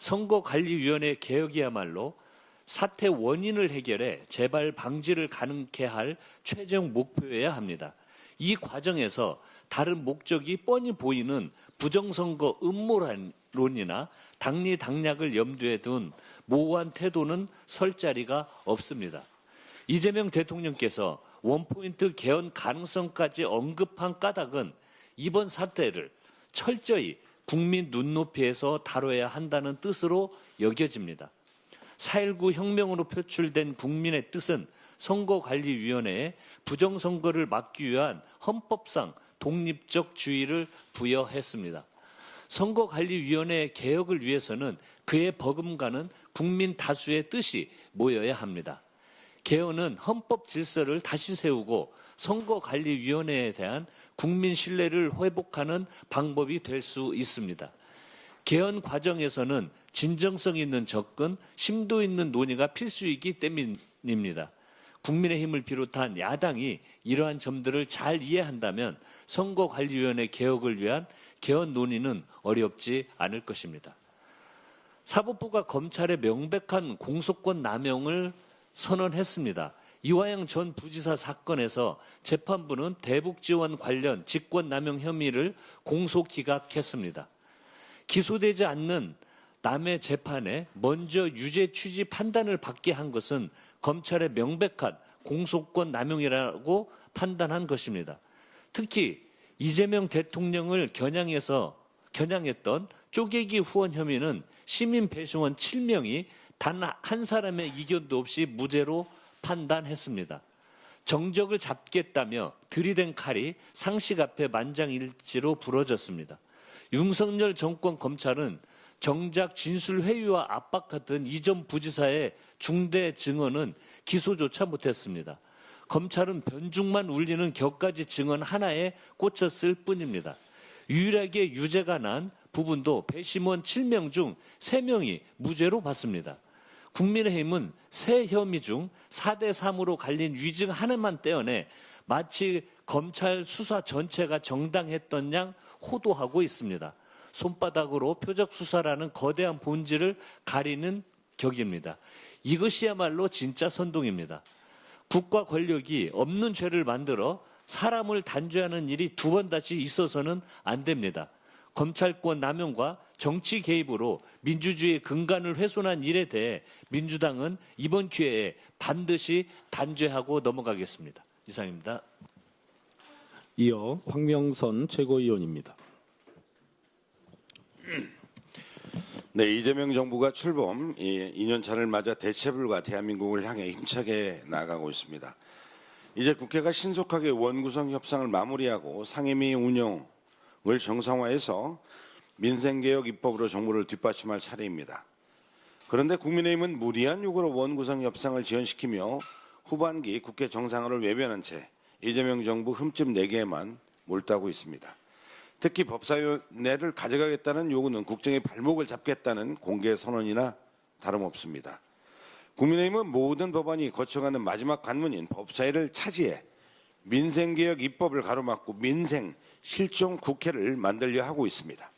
선거관리위원회 개혁이야말로 사태 원인을 해결해 재발 방지를 가능케 할 최종 목표여야 합니다. 이 과정에서 다른 목적이 뻔히 보이는 부정선거 음모론이나 당리당략을 염두에 둔 모호한 태도는 설 자리가 없습니다. 이재명 대통령께서 원포인트 개헌 가능성까지 언급한 까닭은 이번 사태를 철저히 국민 눈높이에서 다뤄야 한다는 뜻으로 여겨집니다. 4.19 혁명으로 표출된 국민의 뜻은 선거관리위원회에 부정선거를 막기 위한 헌법상 독립적 주의를 부여했습니다. 선거관리위원회 개혁을 위해서는 그에 버금가는 국민 다수의 뜻이 모여야 합니다. 개헌은 헌법 질서를 다시 세우고 선거관리위원회에 대한 국민 신뢰를 회복하는 방법이 될 수 있습니다. 개헌 과정에서는 진정성 있는 접근, 심도 있는 논의가 필수이기 때문입니다. 국민의힘을 비롯한 야당이 이러한 점들을 잘 이해한다면 선거관리위원회 개혁을 위한 개헌 논의는 어렵지 않을 것입니다. 사법부가 검찰의 명백한 공소권 남용을 선언했습니다. 이화영 전 부지사 사건에서 재판부는 대북지원 관련 직권남용 혐의를 공소기각했습니다. 기소되지 않는 남의 재판에 먼저 유죄 취지 판단을 받게 한 것은 검찰의 명백한 공소권 남용이라고 판단한 것입니다. 특히 이재명 대통령을 겨냥했던 쪼개기 후원 혐의는 시민 배심원 7명이 단 한 사람의 이견도 없이 무죄로 판단했습니다. 정적을 잡겠다며 들이댄 칼이 상식 앞에 만장일치로 부러졌습니다. 윤석열 정권 검찰은 정작 진술회유와 압박 같은 이전 부지사의 중대 증언은 기소조차 못했습니다. 검찰은 변죽만 울리는 격가지 증언 하나에 꽂혔을 뿐입니다. 유일하게 유죄가 난 부분도 배심원 7명 중 3명이 무죄로 봤습니다. 국민의힘은 세 혐의 중 4대 3으로 갈린 위증 하나만 떼어내 마치 검찰 수사 전체가 정당했던 양 호도하고 있습니다. 손바닥으로 표적 수사라는 거대한 본질을 가리는 격입니다. 이것이야말로 진짜 선동입니다. 국가 권력이 없는 죄를 만들어 사람을 단죄하는 일이 두 번 다시 있어서는 안 됩니다. 검찰권 남용과 정치 개입으로 민주주의의 근간을 훼손한 일에 대해 민주당은 이번 기회에 반드시 단죄하고 넘어가겠습니다. 이상입니다. 이어 황명선 최고위원입니다. 네, 이재명 정부가 출범 2년차를 맞아 대체불가 대한민국을 향해 힘차게 나아가고 있습니다. 이제 국회가 신속하게 원구성 협상을 마무리하고 상임위 운영을 정상화해서 민생개혁 입법으로 정부를 뒷받침할 차례입니다. 그런데 국민의힘은 무리한 요구로 원구성 협상을 지연시키며 후반기 국회 정상화를 외면한 채 이재명 정부 흠집 4개에만 몰두하고 있습니다. 특히 법사위원회를 가져가겠다는 요구는 국정의 발목을 잡겠다는 공개 선언이나 다름없습니다. 국민의힘은 모든 법안이 거쳐가는 마지막 관문인 법사위를 차지해 민생개혁 입법을 가로막고 민생 실종 국회를 만들려 하고 있습니다.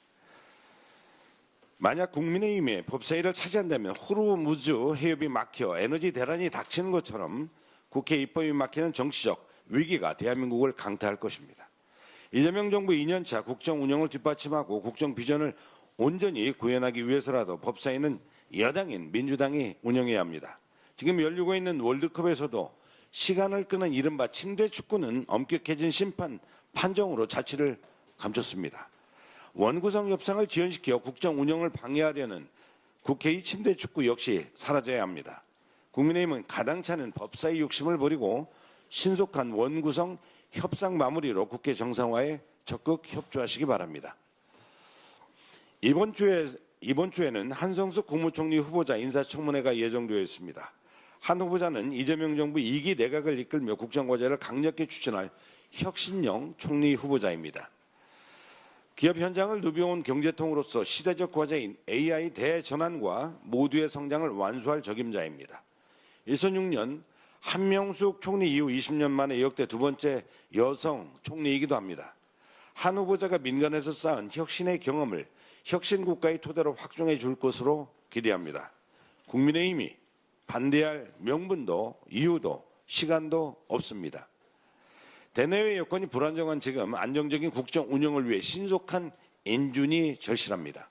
만약 국민의힘이 법사위를 차지한다면 호르무즈 해협이 막혀 에너지 대란이 닥치는 것처럼 국회 입법이 막히는 정치적 위기가 대한민국을 강타할 것입니다. 이재명 정부 2년차 국정 운영을 뒷받침하고 국정 비전을 온전히 구현하기 위해서라도 법사위는 여당인 민주당이 운영해야 합니다. 지금 열리고 있는 월드컵에서도 시간을 끄는 이른바 침대 축구는 엄격해진 심판 판정으로 자취를 감췄습니다. 원구성 협상을 지연시켜 국정 운영을 방해하려는 국회의 침대 축구 역시 사라져야 합니다. 국민의힘은 가당찮은 법사위 욕심을 버리고 신속한 원구성 협상 마무리로 국회 정상화에 적극 협조하시기 바랍니다. 이번 주에는 한성수 국무총리 후보자 인사청문회가 예정되어 있습니다. 한 후보자는 이재명 정부 2기 내각을 이끌며 국정과제를 강력히 추진할 혁신형 총리 후보자입니다. 기업 현장을 누벼온 경제통으로서 시대적 과제인 AI 대전환과 모두의 성장을 완수할 적임자입니다. 2006년 한명숙 총리 이후 20년 만에 역대 두 번째 여성 총리이기도 합니다. 한 후보자가 민간에서 쌓은 혁신의 경험을 혁신 국가의 토대로 확정해 줄 것으로 기대합니다. 국민의힘이 반대할 명분도 이유도 시간도 없습니다. 대내외 여건이 불안정한 지금 안정적인 국정 운영을 위해 신속한 인준이 절실합니다.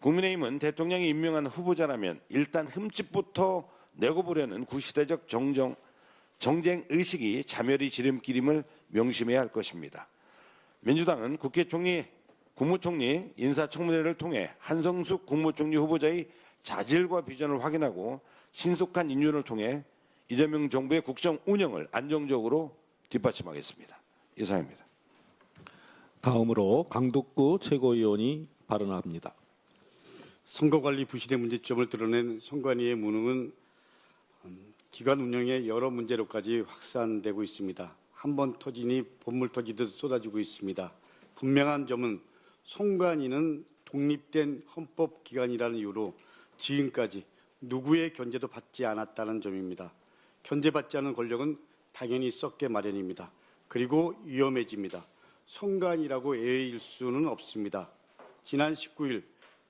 국민의힘은 대통령이 임명한 후보자라면 일단 흠집부터 내고 보려는 구시대적 정쟁 의식이 자멸의 지름길임을 명심해야 할 것입니다. 민주당은 국회 국무총리 인사청문회를 통해 한성숙 국무총리 후보자의 자질과 비전을 확인하고 신속한 인준을 통해 이재명 정부의 국정 운영을 안정적으로 뒷받침하겠습니다. 이상입니다. 다음으로 강덕구 최고위원이 발언합니다. 선거관리 부실의 문제점을 드러낸 선관위의 무능은 기관 운영의 여러 문제로까지 확산되고 있습니다. 한 번 터지니 본물 터지듯 쏟아지고 있습니다. 분명한 점은 선관위는 독립된 헌법기관이라는 이유로 지금까지 누구의 견제도 받지 않았다는 점입니다. 견제받지 않은 권력은 당연히 썩게 마련입니다. 그리고 위험해집니다. 선관위라고 애일 수는 없습니다. 지난 19일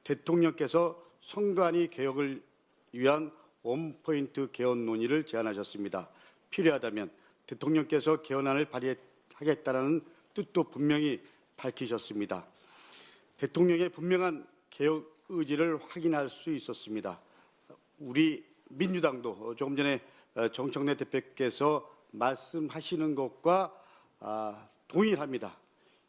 대통령께서 선관위 개혁을 위한 원포인트 개헌 논의를 제안하셨습니다. 필요하다면 대통령께서 개헌안을 발의하겠다는 뜻도 분명히 밝히셨습니다. 대통령의 분명한 개혁 의지를 확인할 수 있었습니다. 우리 민주당도 조금 전에 정청래 대표께서 말씀하시는 것과 동일합니다.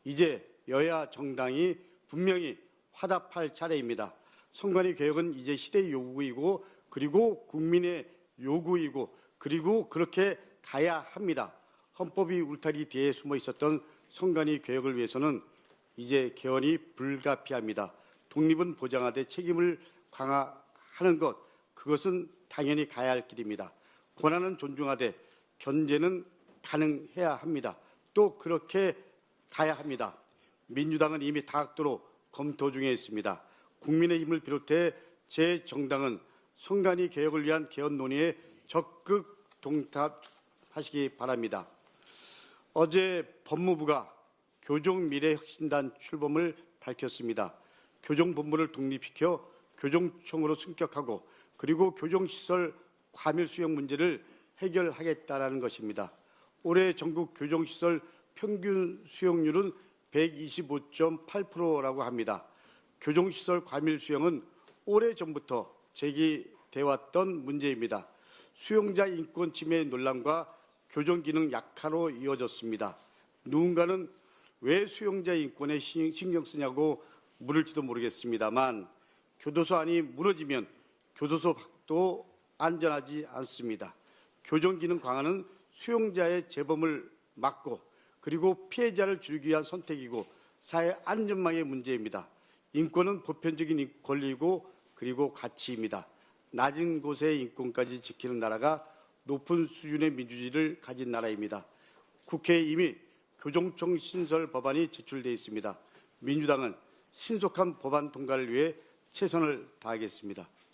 이제 여야 정당이 분명히 화답할 차례입니다. 선관위 개혁은 이제 시대의 요구이고 그리고 국민의 요구이고 그리고 그렇게 가야 합니다. 헌법이 울타리 뒤에 숨어 있었던 선관위 개혁을 위해서는 이제 개헌이 불가피합니다. 독립은 보장하되 책임을 강화하는 것, 그것은 당연히 가야 할 길입니다. 권한은 존중하되 견제는 가능해야 합니다. 또 그렇게 가야 합니다. 민주당은 이미 다각도로 검토 중에 있습니다. 국민의힘을 비롯해 제 정당은 선관위 개혁을 위한 개헌 논의에 적극 동참하시기 바랍니다. 어제 법무부가 교종미래혁신단 출범을 밝혔습니다. 교종본부를 독립시켜 교종청으로 승격하고 그리고 교종시설 과밀수용 문제를 해결하겠다는 것입니다. 올해 전국 교종시설 평균 수용률은 125.8%라고 합니다. 교종시설 과밀수용은 오래전부터 제기돼 왔던 문제입니다. 수용자 인권 침해 논란과 교정기능 약화로 이어졌습니다. 누군가는 왜 수용자 인권에 신경 쓰냐고 물을지도 모르겠습니다만 교도소 안이 무너지면 교도소 밖도 안전하지 않습니다. 교정기능 강화는 수용자의 재범을 막고 그리고 피해자를 줄이기 위한 선택이고 사회 안전망의 문제입니다. 인권은 보편적인 권리이고 그리고 가치입니다. 낮은 곳의 인권까지 지키는 나라가 높은 수준의 민주주의를 가진 나라입니다. 국회에 이미 교종청 신설 법안이 제출되어 있습니다. 민주당은 신속한 법안 통과를 위해 최선을 다하겠습니다.